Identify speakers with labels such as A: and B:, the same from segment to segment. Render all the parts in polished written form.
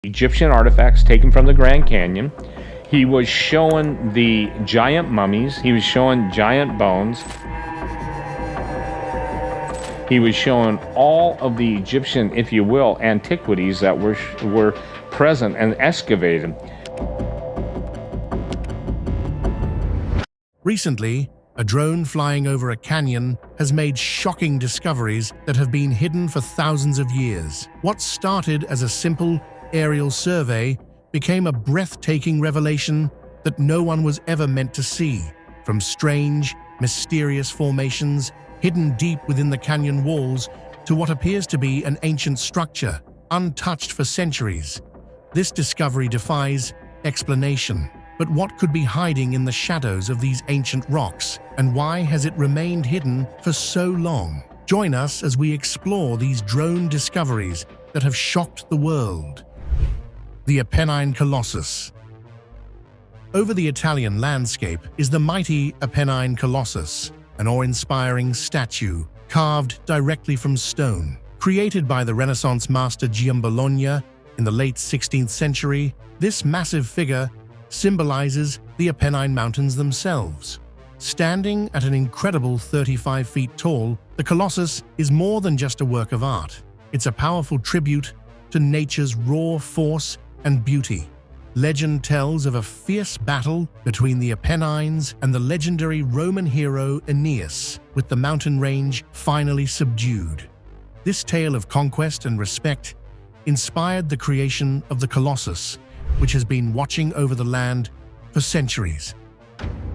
A: Egyptian artifacts taken from the Grand Canyon. He was showing the giant mummies. He was showing giant bones. He was showing all of the Egyptian, if you will, antiquities that were present and excavated.
B: Recently, a drone flying over a canyon has made shocking discoveries that have been hidden for thousands of years. What started as a simple aerial survey became a breathtaking revelation that no one was ever meant to see. From strange, mysterious formations hidden deep within the canyon walls to what appears to be an ancient structure, untouched for centuries. This discovery defies explanation. But what could be hiding in the shadows of these ancient rocks, and why has it remained hidden for so long? Join us as we explore these drone discoveries that have shocked the world. The Apennine Colossus. Over the Italian landscape is the mighty Apennine Colossus, an awe-inspiring statue carved directly from stone. Created by the Renaissance master Giambologna in the late 16th century, this massive figure symbolizes the Apennine Mountains themselves. Standing at an incredible 35 feet tall, the Colossus is more than just a work of art. It's a powerful tribute to nature's raw force and beauty. Legend tells of a fierce battle between the Apennines and the legendary Roman hero Aeneas, with the mountain range finally subdued. This tale of conquest and respect inspired the creation of the Colossus, which has been watching over the land for centuries.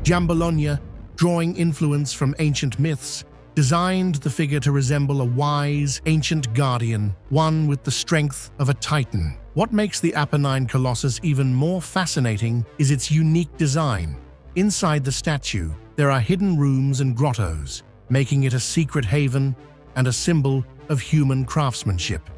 B: Giambologna, drawing influence from ancient myths, designed the figure to resemble a wise, ancient guardian, one with the strength of a titan. What makes the Apennine Colossus even more fascinating is its unique design. Inside the statue, there are hidden rooms and grottos, making it a secret haven and a symbol of human craftsmanship.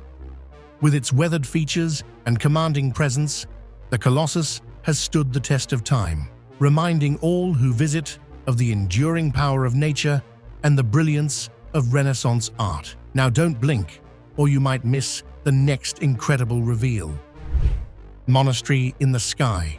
B: With its weathered features and commanding presence, the Colossus has stood the test of time, reminding all who visit of the enduring power of nature and the brilliance of Renaissance art. Now don't blink, or you might miss the next incredible reveal. Monastery in the sky.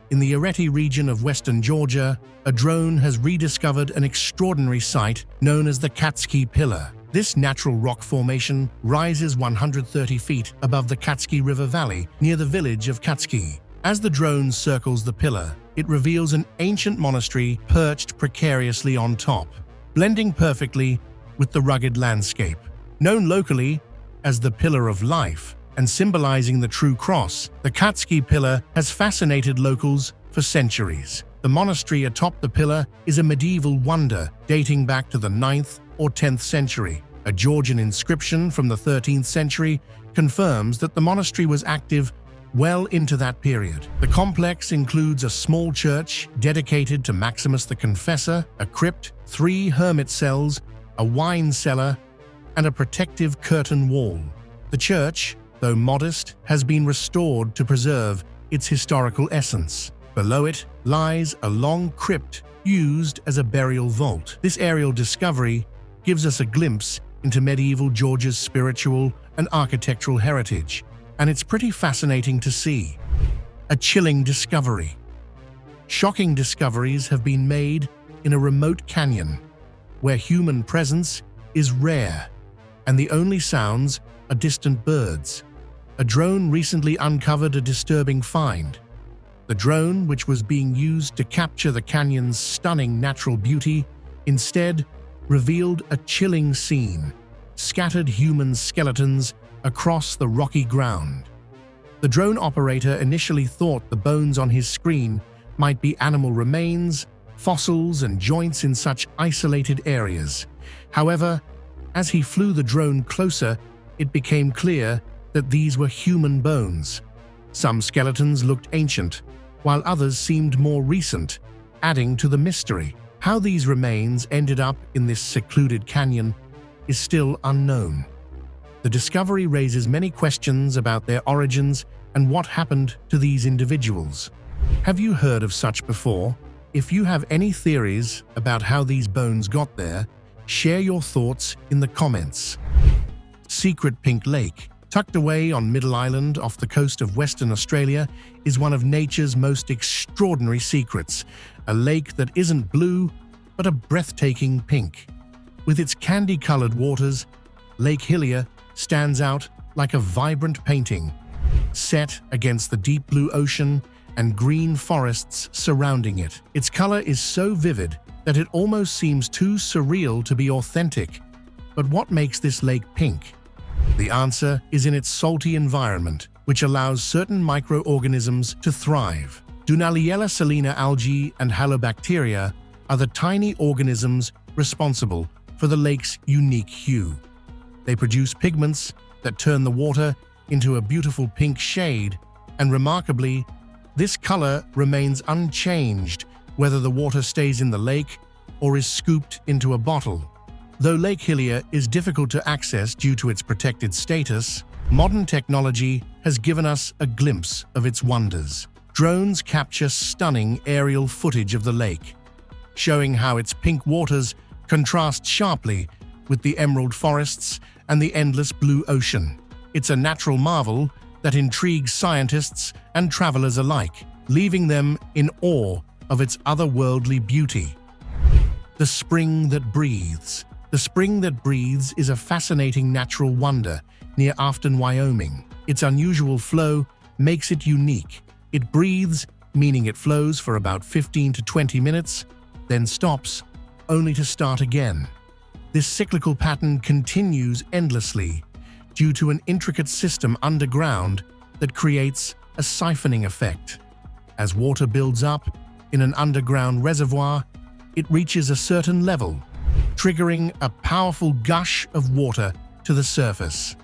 B: In the Eerie region of western Georgia, a drone has rediscovered an extraordinary site known as the Catski Pillar. This natural rock formation rises 130 feet above the Catski River Valley near the village of Catski. As the drone circles the pillar, it reveals an ancient monastery perched precariously on top, blending perfectly with the rugged landscape. Known locally as the Pillar of Life and symbolizing the true cross, the Catski Pillar has fascinated locals for centuries. The monastery atop the pillar is a medieval wonder dating back to the 9th or 10th century. A Georgian inscription from the 13th century confirms that the monastery was active well into that period. The complex includes a small church dedicated to Maximus the Confessor, a crypt, 3 hermit cells, a wine cellar, and a protective curtain wall. The church, though modest, has been restored to preserve its historical essence. Below it lies a long crypt used as a burial vault. This aerial discovery gives us a glimpse into medieval Georgia's spiritual and architectural heritage, and it's pretty fascinating to see. A chilling discovery. Shocking discoveries have been made in a remote canyon, where human presence is rare, and the only sounds are distant birds. A drone recently uncovered a disturbing find. The drone, which was being used to capture the canyon's stunning natural beauty, instead revealed a chilling scene: scattered human skeletons across the rocky ground. The drone operator initially thought the bones on his screen might be animal remains, fossils, and joints in such isolated areas. However, as he flew the drone closer, it became clear that these were human bones. Some skeletons looked ancient, while others seemed more recent, adding to the mystery. How these remains ended up in this secluded canyon is still unknown. The discovery raises many questions about their origins and what happened to these individuals. Have you heard of such before? If you have any theories about how these bones got there, share your thoughts in the comments. Secret Pink Lake. Tucked away on Middle Island off the coast of Western Australia is one of nature's most extraordinary secrets, a lake that isn't blue, but a breathtaking pink. With its candy-colored waters, Lake Hillier stands out like a vibrant painting, set against the deep blue ocean and green forests surrounding it. Its color is so vivid that it almost seems too surreal to be authentic. But what makes this lake pink? The answer is in its salty environment, which allows certain microorganisms to thrive. Dunaliella salina algae and halobacteria are the tiny organisms responsible for the lake's unique hue. They produce pigments that turn the water into a beautiful pink shade, and remarkably, this color remains unchanged whether the water stays in the lake or is scooped into a bottle. Though Lake Hillier is difficult to access due to its protected status, modern technology has given us a glimpse of its wonders. Drones capture stunning aerial footage of the lake, showing how its pink waters contrast sharply with the emerald forests and the endless blue ocean. It's a natural marvel that intrigues scientists and travelers alike, leaving them in awe of its otherworldly beauty. The spring that breathes. The spring that breathes is a fascinating natural wonder near Afton, Wyoming. Its unusual flow makes it unique. It breathes, meaning it flows for about 15 to 20 minutes, then stops, only to start again. This cyclical pattern continues endlessly due to an intricate system underground that creates a siphoning effect. As water builds up in an underground reservoir, it reaches a certain level, triggering a powerful gush of water to the surface.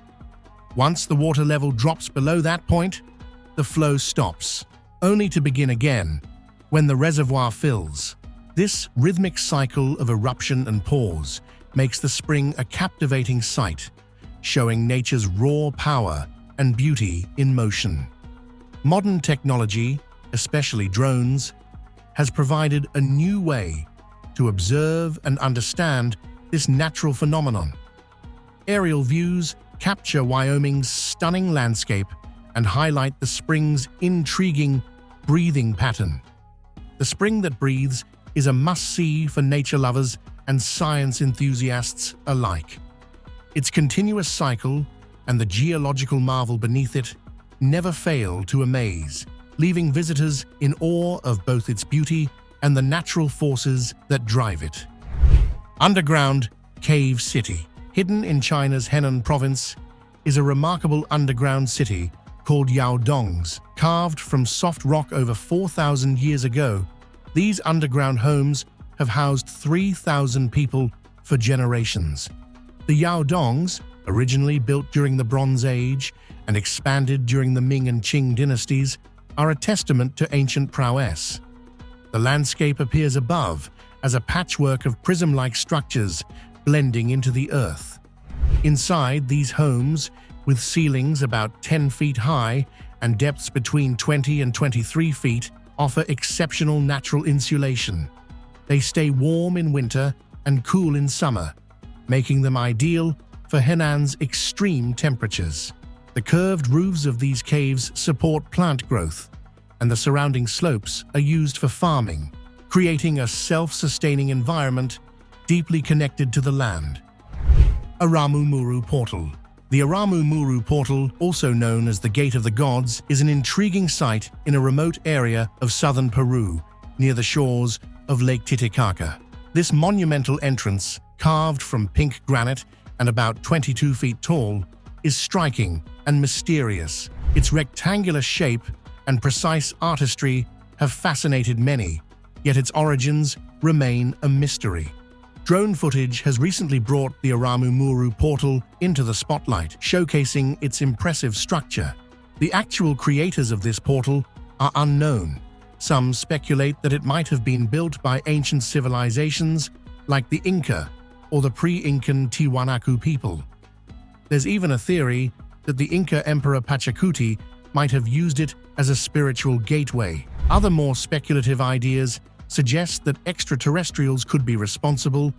B: Once the water level drops below that point, the flow stops, only to begin again when the reservoir fills. This rhythmic cycle of eruption and pause makes the spring a captivating sight, showing nature's raw power and beauty in motion. Modern technology, especially drones, has provided a new way to observe and understand this natural phenomenon. Aerial views capture Wyoming's stunning landscape and highlight the spring's intriguing breathing pattern. The spring that breathes is a must-see for nature lovers and science enthusiasts alike. Its continuous cycle and the geological marvel beneath it never fail to amaze, leaving visitors in awe of both its beauty and the natural forces that drive it. Underground Cave City. Hidden in China's Henan province is a remarkable underground city called Yaodongs. Carved from soft rock over 4,000 years ago, these underground homes have housed 3,000 people for generations. The Yaodongs, originally built during the Bronze Age and expanded during the Ming and Qing dynasties, are a testament to ancient prowess. The landscape appears above as a patchwork of prism-like structures blending into the earth. Inside these homes, with ceilings about 10 feet high and depths between 20 and 23 feet, offer exceptional natural insulation. They stay warm in winter and cool in summer, making them ideal for Henan's extreme temperatures. The curved roofs of these caves support plant growth, and the surrounding slopes are used for farming, creating a self-sustaining environment deeply connected to the land. Aramu Muru Portal. The Aramu Muru Portal, also known as the Gate of the Gods, is an intriguing site in a remote area of southern Peru, near the shores of Lake Titicaca. This monumental entrance, carved from pink granite and about 22 feet tall, is striking and mysterious. Its rectangular shape and precise artistry have fascinated many, yet its origins remain a mystery. Drone footage has recently brought the Aramu Muru portal into the spotlight, showcasing its impressive structure. The actual creators of this portal are unknown. Some speculate that it might have been built by ancient civilizations like the Inca or the pre-Incan Tiwanaku people. There's even a theory that the Inca Emperor Pachacuti might have used it as a spiritual gateway. Other more speculative ideas suggest that extraterrestrials could be responsible,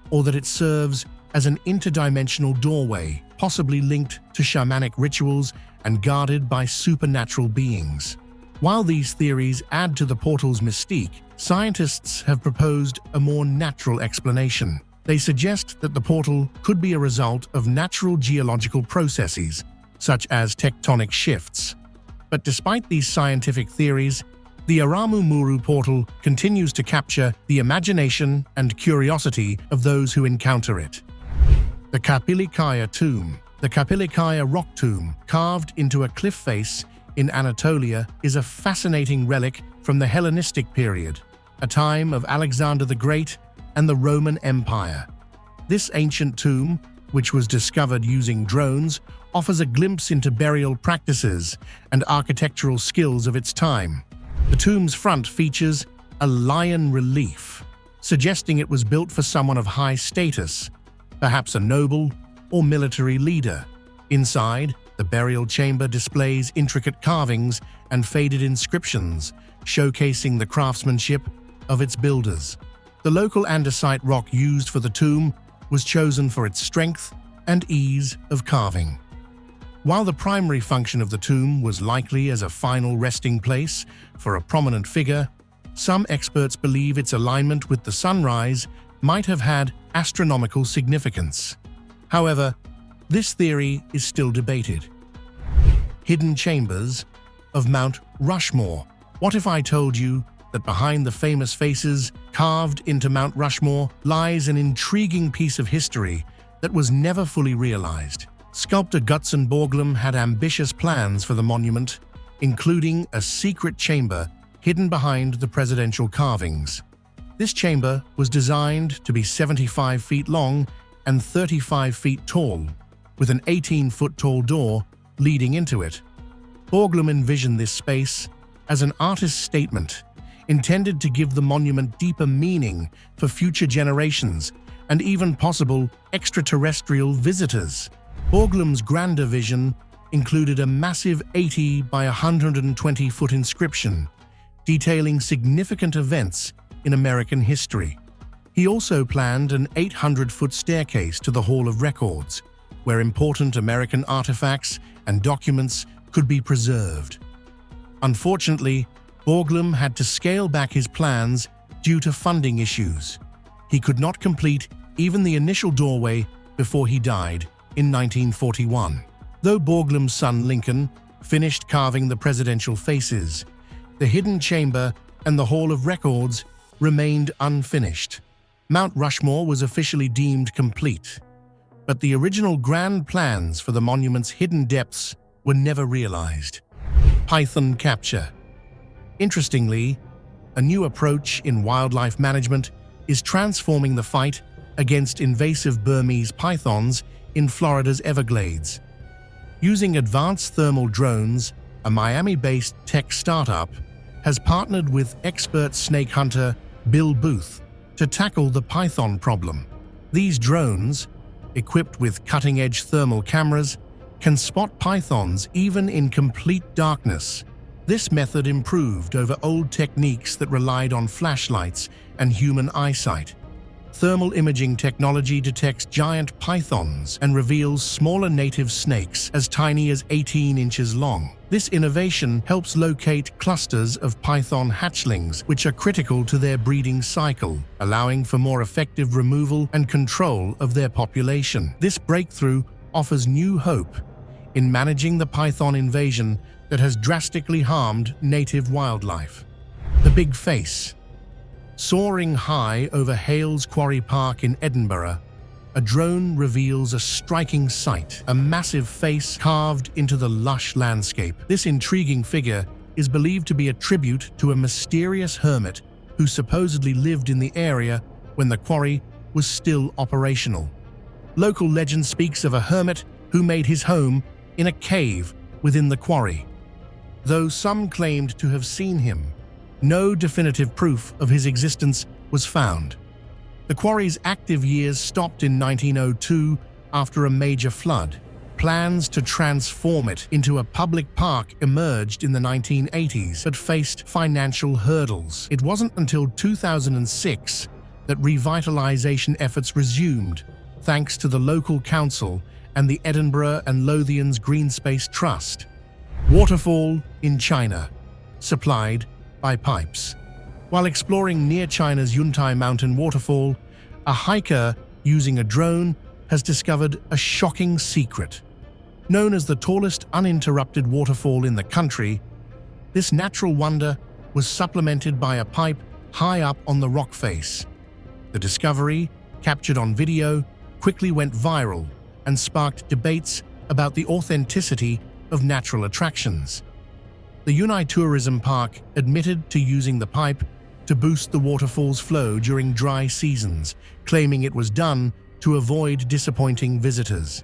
B: or that it serves as an interdimensional doorway, possibly linked to shamanic rituals and guarded by supernatural beings. While these theories add to the portal's mystique, scientists have proposed a more natural explanation. They suggest that the portal could be a result of natural geological processes, such as tectonic shifts. But despite these scientific theories, the Aramu-Muru portal continues to capture the imagination and curiosity of those who encounter it. The Kapilikaya Tomb. The Kapilikaya rock tomb, carved into a cliff face in Anatolia, is a fascinating relic from the Hellenistic period, a time of Alexander the Great and the Roman Empire. This ancient tomb, which was discovered using drones, offers a glimpse into burial practices and architectural skills of its time. The tomb's front features a lion relief, suggesting it was built for someone of high status, perhaps a noble or military leader. Inside, the burial chamber displays intricate carvings and faded inscriptions, showcasing the craftsmanship of its builders. The local andesite rock used for the tomb was chosen for its strength and ease of carving. While the primary function of the tomb was likely as a final resting place for a prominent figure, some experts believe its alignment with the sunrise might have had astronomical significance. However, this theory is still debated. Hidden chambers of Mount Rushmore. What if I told you that behind the famous faces carved into Mount Rushmore lies an intriguing piece of history that was never fully realized? Sculptor Gutzon Borglum had ambitious plans for the monument, including a secret chamber hidden behind the presidential carvings. This chamber was designed to be 75 feet long and 35 feet tall, with an 18-foot-tall door leading into it. Borglum envisioned this space as an artist's statement, intended to give the monument deeper meaning for future generations and even possible extraterrestrial visitors. Borglum's grander vision included a massive 80 by 120-foot inscription, detailing significant events in American history. He also planned an 800-foot staircase to the Hall of Records, where important American artifacts and documents could be preserved. Unfortunately, Borglum had to scale back his plans due to funding issues. He could not complete even the initial doorway before he died in 1941. Though Borglum's son Lincoln finished carving the presidential faces, the hidden chamber and the Hall of Records remained unfinished. Mount Rushmore was officially deemed complete, but the original grand plans for the monument's hidden depths were never realized. Python capture. Interestingly, a new approach in wildlife management is transforming the fight against invasive Burmese pythons in Florida's Everglades. Using advanced thermal drones, a Miami-based tech startup has partnered with expert snake hunter Bill Booth to tackle the python problem. These drones, equipped with cutting-edge thermal cameras, can spot pythons even in complete darkness. This method improved over old techniques that relied on flashlights and human eyesight. Thermal imaging technology detects giant pythons and reveals smaller native snakes as tiny as 18 inches long. This innovation helps locate clusters of python hatchlings, which are critical to their breeding cycle, allowing for more effective removal and control of their population. This breakthrough offers new hope in managing the python invasion that has drastically harmed native wildlife. The big face. Soaring high over Hales Quarry Park in Edinburgh, a drone reveals a striking sight, a massive face carved into the lush landscape. This intriguing figure is believed to be a tribute to a mysterious hermit who supposedly lived in the area when the quarry was still operational. Local legend speaks of a hermit who made his home in a cave within the quarry. Though some claimed to have seen him, no definitive proof of his existence was found. The quarry's active years stopped in 1902 after a major flood. Plans to transform it into a public park emerged in the 1980s but faced financial hurdles. It wasn't until 2006 that revitalization efforts resumed, thanks to the local council and the Edinburgh and Lothians Green Space Trust. Waterfall in China, supplied by pipes. While exploring near China's Yuntai Mountain waterfall, a hiker using a drone has discovered a shocking secret. Known as the tallest uninterrupted waterfall in the country, this natural wonder was supplemented by a pipe high up on the rock face. The discovery, captured on video, quickly went viral and sparked debates about the authenticity of natural attractions. The Yunai Tourism Park admitted to using the pipe to boost the waterfall's flow during dry seasons, claiming it was done to avoid disappointing visitors.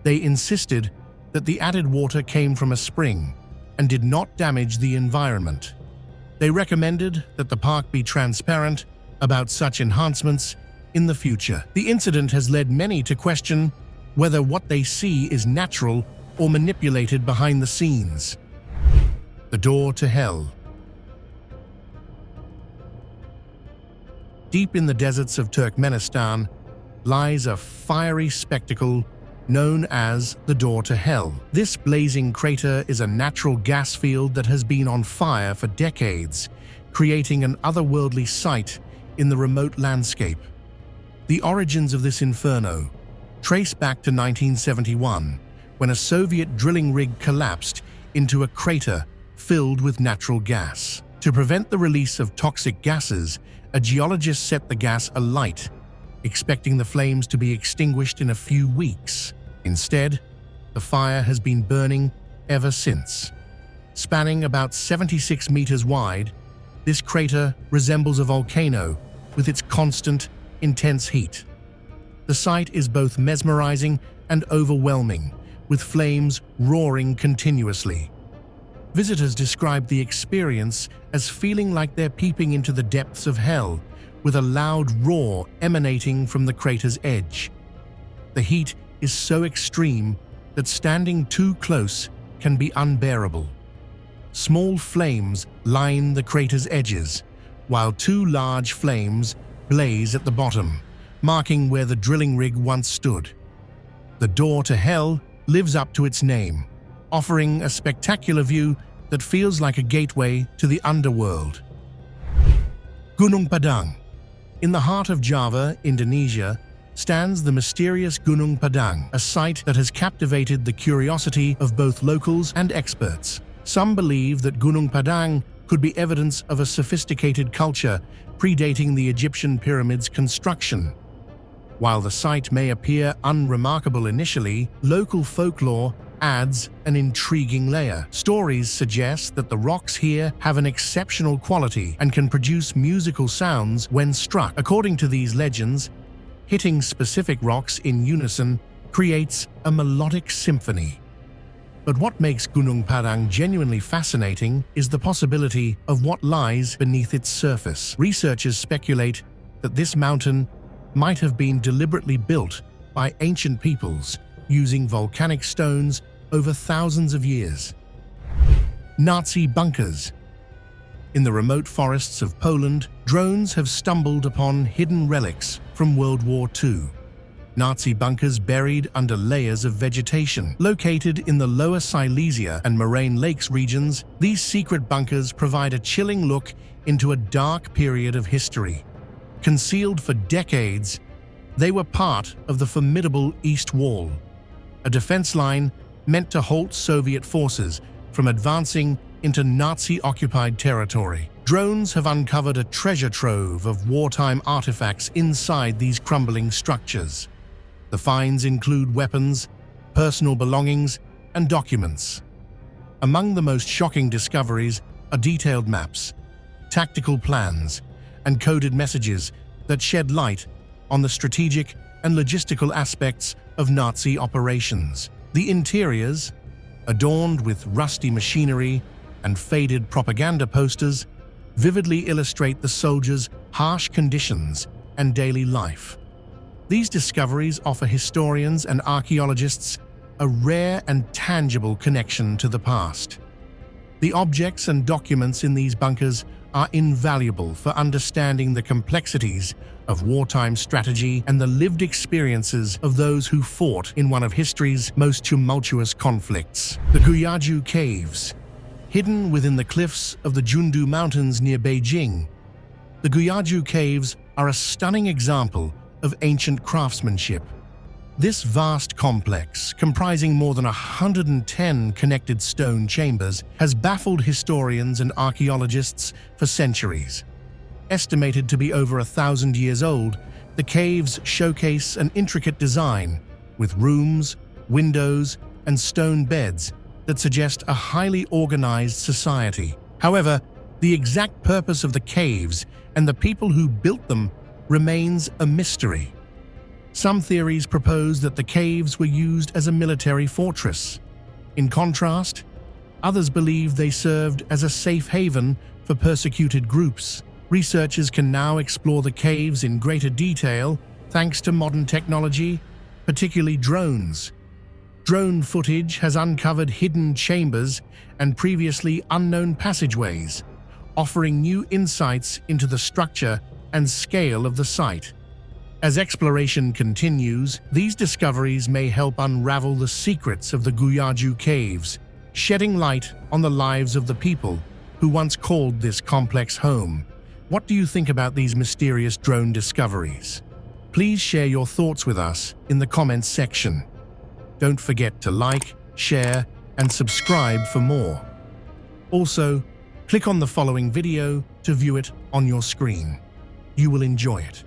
B: They insisted that the added water came from a spring and did not damage the environment. They recommended that the park be transparent about such enhancements in the future. The incident has led many to question whether what they see is natural or manipulated behind the scenes. The door to hell. Deep in the deserts of Turkmenistan lies a fiery spectacle known as the Door to Hell. This blazing crater is a natural gas field that has been on fire for decades, creating an otherworldly sight in the remote landscape. The origins of this inferno trace back to 1971, when a Soviet drilling rig collapsed into a crater filled with natural gas. To prevent the release of toxic gases, a geologist set the gas alight, expecting the flames to be extinguished in a few weeks. Instead, the fire has been burning ever since. Spanning about 76 meters wide, this crater resembles a volcano with its constant, intense heat. The sight is both mesmerizing and overwhelming, with flames roaring continuously. Visitors describe the experience as feeling like they're peeping into the depths of hell, with a loud roar emanating from the crater's edge. The heat is so extreme that standing too close can be unbearable. Small flames line the crater's edges, while two large flames blaze at the bottom, marking where the drilling rig once stood. The Door to Hell lives up to its name, offering a spectacular view that feels like a gateway to the underworld. Gunung Padang. In the heart of Java, Indonesia, stands the mysterious Gunung Padang, a site that has captivated the curiosity of both locals and experts. Some believe that Gunung Padang could be evidence of a sophisticated culture predating the Egyptian pyramids' construction. While the site may appear unremarkable initially, local folklore adds an intriguing layer. Stories suggest that the rocks here have an exceptional quality and can produce musical sounds when struck. According to these legends, hitting specific rocks in unison creates a melodic symphony. But what makes Gunung Padang genuinely fascinating is the possibility of what lies beneath its surface. Researchers speculate that this mountain might have been deliberately built by ancient peoples using volcanic stones over thousands of years. Nazi bunkers. In the remote forests of Poland, drones have stumbled upon hidden relics from World War II. Nazi bunkers buried under layers of vegetation. Located in the Lower Silesia and Moraine Lakes regions, these secret bunkers provide a chilling look into a dark period of history. Concealed for decades, they were part of the formidable East Wall, a defense line meant to halt Soviet forces from advancing into Nazi-occupied territory. Drones have uncovered a treasure trove of wartime artifacts inside these crumbling structures. The finds include weapons, personal belongings, and documents. Among the most shocking discoveries are detailed maps, tactical plans, and coded messages that shed light on the strategic and logistical aspects of Nazi operations. The interiors, adorned with rusty machinery and faded propaganda posters, vividly illustrate the soldiers' harsh conditions and daily life. These discoveries offer historians and archaeologists a rare and tangible connection to the past. The objects and documents in these bunkers are invaluable for understanding the complexities of wartime strategy and the lived experiences of those who fought in one of history's most tumultuous conflicts. The Guyaju Caves. Hidden within the cliffs of the Jundu Mountains near Beijing, the Guyaju Caves are a stunning example of ancient craftsmanship. This vast complex, comprising more than 110 connected stone chambers, has baffled historians and archaeologists for centuries. Estimated to be over 1,000 years old, the caves showcase an intricate design, with rooms, windows, and stone beds that suggest a highly organized society. However, the exact purpose of the caves and the people who built them remains a mystery. Some theories propose that the caves were used as a military fortress. In contrast, others believe they served as a safe haven for persecuted groups. Researchers can now explore the caves in greater detail thanks to modern technology, particularly drones. Drone footage has uncovered hidden chambers and previously unknown passageways, offering new insights into the structure and scale of the site. As exploration continues, these discoveries may help unravel the secrets of the Guyaju Caves, shedding light on the lives of the people who once called this complex home. What do you think about these mysterious drone discoveries? Please share your thoughts with us in the comments section. Don't forget to like, share, and subscribe for more. Also, click on the following video to view it on your screen. You will enjoy it.